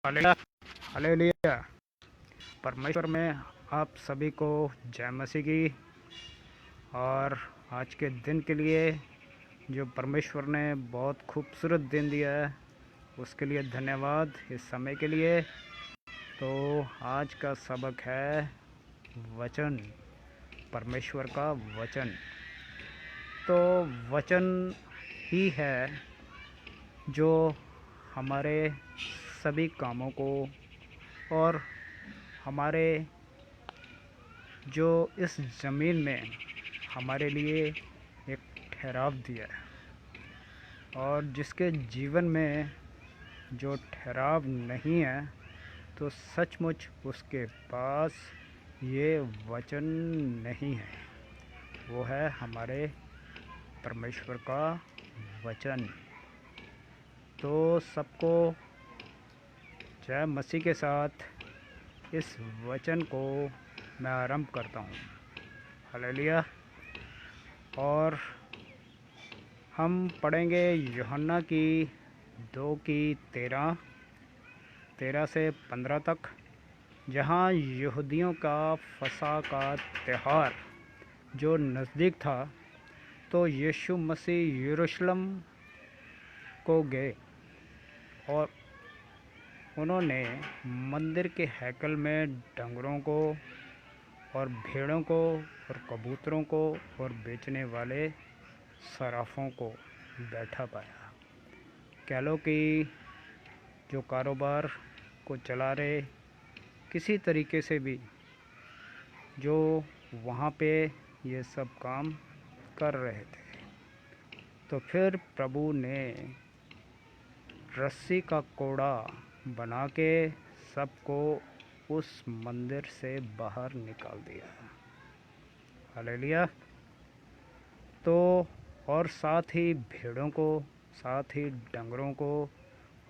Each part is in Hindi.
हालेलुया। हालेलुया। परमेश्वर में आप सभी को जय मसीह की। और आज के दिन के लिए जो परमेश्वर ने बहुत खूबसूरत दिन दिया है उसके लिए धन्यवाद। इस समय के लिए तो आज का सबक है वचन, परमेश्वर का वचन। तो वचन ही है जो हमारे सभी कामों को और हमारे जो इस ज़मीन में हमारे लिए एक ठहराव दिया है। और जिसके जीवन में जो ठहराव नहीं है तो सचमुच उसके पास ये वचन नहीं है। वो है हमारे परमेश्वर का वचन। तो सबको जय मसीह के साथ इस वचन को मैं आरंभ करता हूँ। हालेलुया। और हम पढ़ेंगे यूहन्ना की 2 की 13 से 15 तक, जहाँ यहूदियों का फसह का त्यौहार जो नज़दीक था तो यीशु मसीह यरूशलेम को गए और उन्होंने मंदिर के हैकल में डंगरों को और भेड़ों को और कबूतरों को और बेचने वाले सराफों को बैठा पाया। कह लो कि जो कारोबार को चला रहे किसी तरीके से भी जो वहाँ पे ये सब काम कर रहे थे। तो फिर प्रभु ने रस्सी का कोड़ा बना के सबको उस मंदिर से बाहर निकाल दिया। हालेलुया। तो और साथ ही भेड़ों को, साथ ही डंगरों को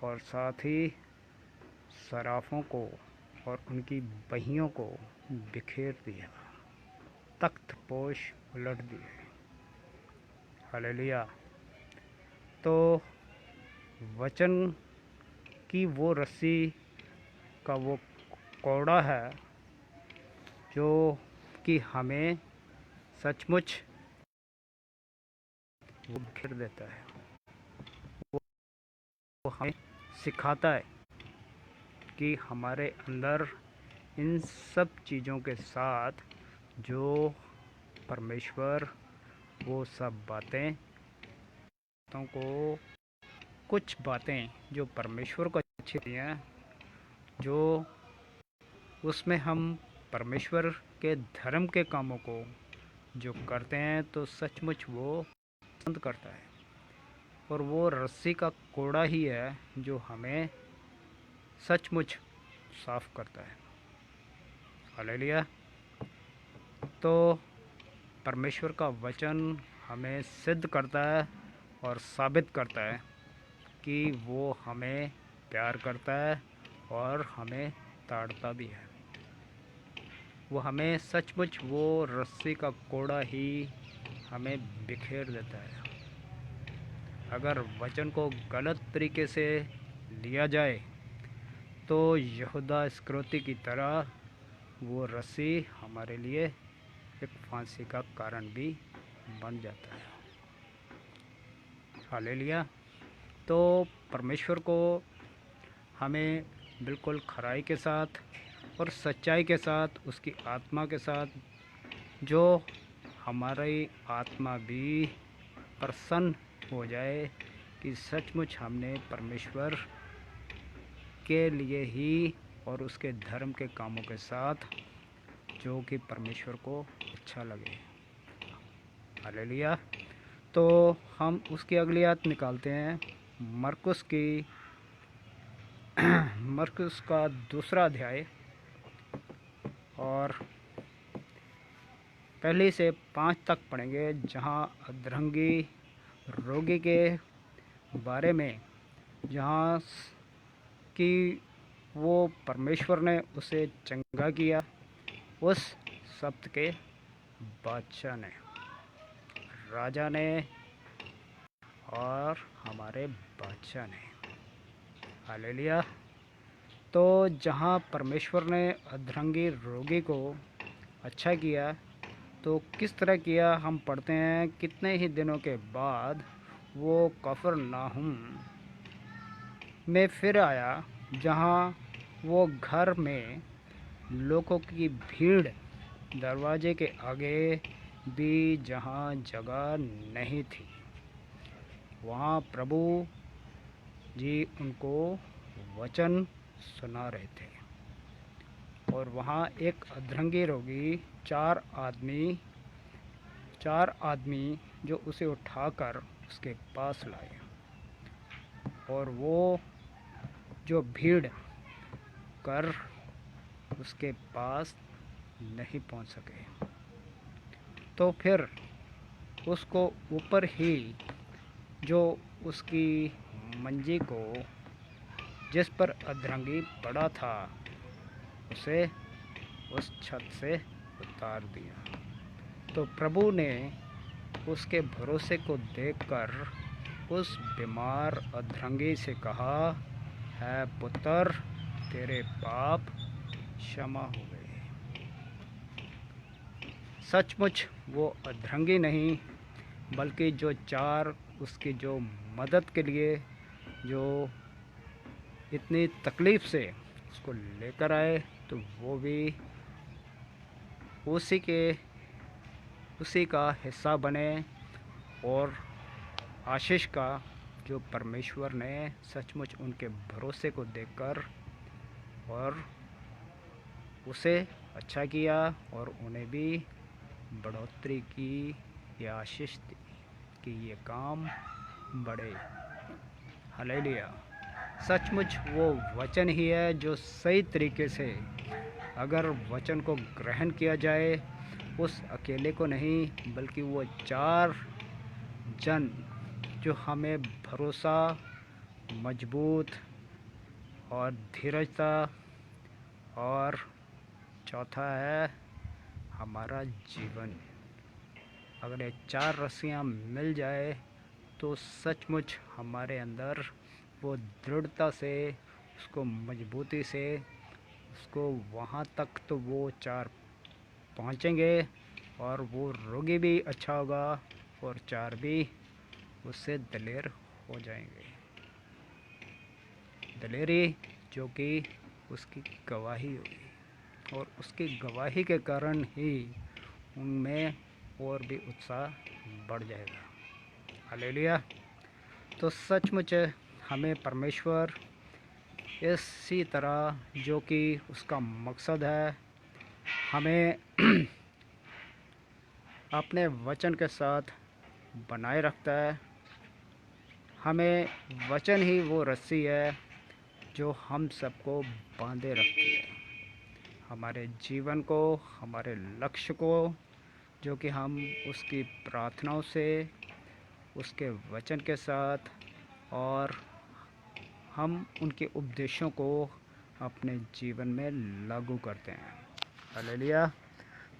और साथ ही सराफों को और उनकी बहियों को बिखेर दिया, तख्त पोश उलट दिए। हालेलुया। तो वचन की वो रस्सी का वो कोड़ा है जो कि हमें सचमुच वो बिखेर देता है। वो हमें सिखाता है कि हमारे अंदर इन सब चीज़ों के साथ जो परमेश्वर वो सब बातें को कुछ बातें जो परमेश्वर को अच्छी हैं, जो उसमें हम परमेश्वर के धर्म के कामों को जो करते हैं तो सचमुच वो पसंद करता है। और वो रस्सी का कोड़ा ही है जो हमें सचमुच साफ करता है। हालेलुया। तो परमेश्वर का वचन हमें सिद्ध करता है और साबित करता है कि वो हमें प्यार करता है और हमें ताड़ता भी है। वो हमें सचमुच वो रस्सी का कोड़ा ही हमें बिखेर देता है। अगर वचन को गलत तरीके से लिया जाए तो यहूदा इस्करियोती की तरह वो रस्सी हमारे लिए एक फांसी का कारण भी बन जाता है। हालेलुया। तो परमेश्वर को हमें बिल्कुल खराई के साथ और सच्चाई के साथ, उसकी आत्मा के साथ, जो हमारी आत्मा भी प्रसन्न हो जाए कि सचमुच हमने परमेश्वर के लिए ही और उसके धर्म के कामों के साथ जो कि परमेश्वर को अच्छा लगे। हालेलुया। तो हम उसकी अगली आयत निकालते हैं मरकुस का 2 अध्याय और 1 से 5 तक पढ़ेंगे, जहाँ अधरंगी रोगी के बारे में, जहाँ कि वो परमेश्वर ने उसे चंगा किया, उस सप्त के बादशाह ने, राजा ने और हमारे बादशाह ने। हालेलुया। तो जहाँ परमेश्वर ने अधरंगी रोगी को अच्छा किया, तो किस तरह किया हम पढ़ते हैं। कितने ही दिनों के बाद वो कफरनहूम में फिर आया, जहाँ वो घर में लोगों की भीड़, दरवाजे के आगे भी जहाँ जगह नहीं थी, वहाँ प्रभु जी उनको वचन सुना रहे थे। और वहाँ एक अधरंगी रोगी, चार आदमी जो उसे उठाकर उसके पास लाए, और वो जो भीड़ कर उसके पास नहीं पहुंच सके, तो फिर उसको ऊपर ही जो उसकी मंजी को जिस पर अधरंगी पड़ा था, उसे उस छत से उतार दिया। तो प्रभु ने उसके भरोसे को देखकर उस बीमार अधरंगी से कहा, है पुत्र, तेरे पाप क्षमा हो गए। सचमुच वो अधरंगी नहीं, बल्कि जो चार उसकी जो मदद के लिए जो इतनी तकलीफ़ से उसको लेकर आए, तो वो भी उसी का हिस्सा बने, और आशीष का जो परमेश्वर ने सचमुच उनके भरोसे को देखकर और उसे अच्छा किया, और उन्हें भी बढ़ोतरी की या आशीष दी कि ये काम बढ़े। हालेलुया। सचमुच वो वचन ही है जो सही तरीके से, अगर वचन को ग्रहण किया जाए, उस अकेले को नहीं, बल्कि वो चार जन जो हमें भरोसा, मजबूत और धीरजता, और चौथा है हमारा जीवन, अगर ये चार रस्सियाँ मिल जाए तो सचमुच हमारे अंदर वो दृढ़ता से, उसको मजबूती से, उसको वहाँ तक तो वो चार पहुँचेंगे, और वो रोगी भी अच्छा होगा, और चार भी उससे दलेर हो जाएंगे। दलेरी जो कि उसकी गवाही होगी, और उसकी गवाही के कारण ही उनमें और भी उत्साह बढ़ जाएगा। हालेलुया। तो सचमुच हमें परमेश्वर इसी तरह, जो कि उसका मकसद है, हमें अपने वचन के साथ बनाए रखता है। हमें वचन ही वो रस्सी है जो हम सबको बांधे रखती है, हमारे जीवन को, हमारे लक्ष्य को, जो कि हम उसकी प्रार्थनाओं से, उसके वचन के साथ, और हम उनके उपदेशों को अपने जीवन में लागू करते हैं। हालेलुया।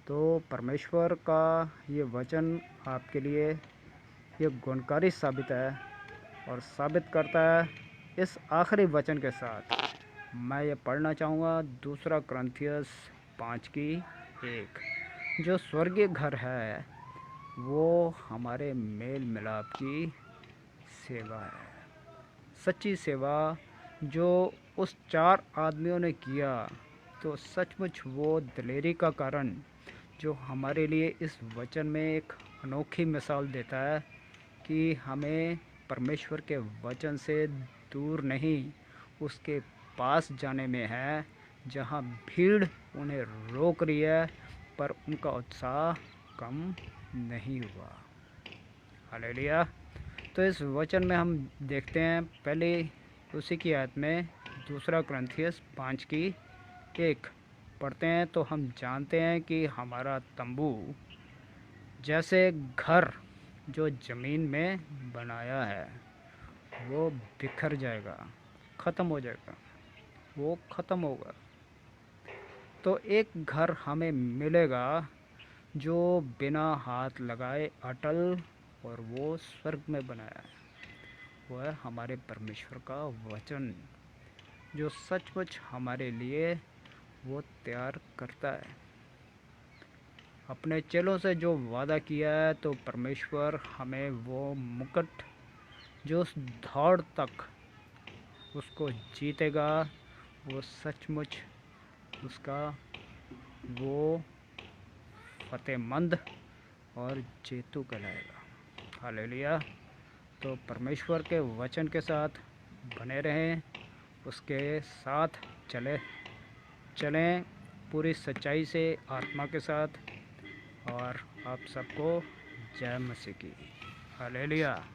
तो परमेश्वर का ये वचन आपके लिए ये गुणकारी साबित है, और साबित करता है इस आखिरी वचन के साथ। मैं ये पढ़ना चाहूँगा 2 कुरिन्थियस 5:1। जो स्वर्गीय घर है वो हमारे मेल मिलाप की सेवा है, सच्ची सेवा जो उस चार आदमियों ने किया। तो सचमुच वो दलेरी का कारण जो हमारे लिए इस वचन में एक अनोखी मिसाल देता है कि हमें परमेश्वर के वचन से दूर नहीं, उसके पास जाने में है, जहाँ भीड़ उन्हें रोक रही है, पर उनका उत्साह कम नहीं हुआ। हालेलुया। तो इस वचन में हम देखते हैं, पहले उसी की आयत में 2 कुरिन्थियस 5:1 पढ़ते हैं, तो हम जानते हैं कि हमारा तंबू जैसे घर जो ज़मीन में बनाया है, वो बिखर जाएगा, ख़त्म हो जाएगा, वो ख़त्म होगा। तो एक घर हमें मिलेगा जो बिना हाथ लगाए अटल, और वो स्वर्ग में बनाया है, वो है हमारे परमेश्वर का वचन, जो सचमुच हमारे लिए वो तैयार करता है। अपने चेलों से जो वादा किया है तो परमेश्वर हमें वो मुकुट जो उस दौड़ तक उसको जीतेगा, वो सचमुच उसका वो फतेहमंद और जेतू कहलाएगा। हालेलुया। तो परमेश्वर के वचन के साथ बने रहें, उसके साथ चलें पूरी सच्चाई से, आत्मा के साथ। और आप सबको जय मसीह की। हालेलुया।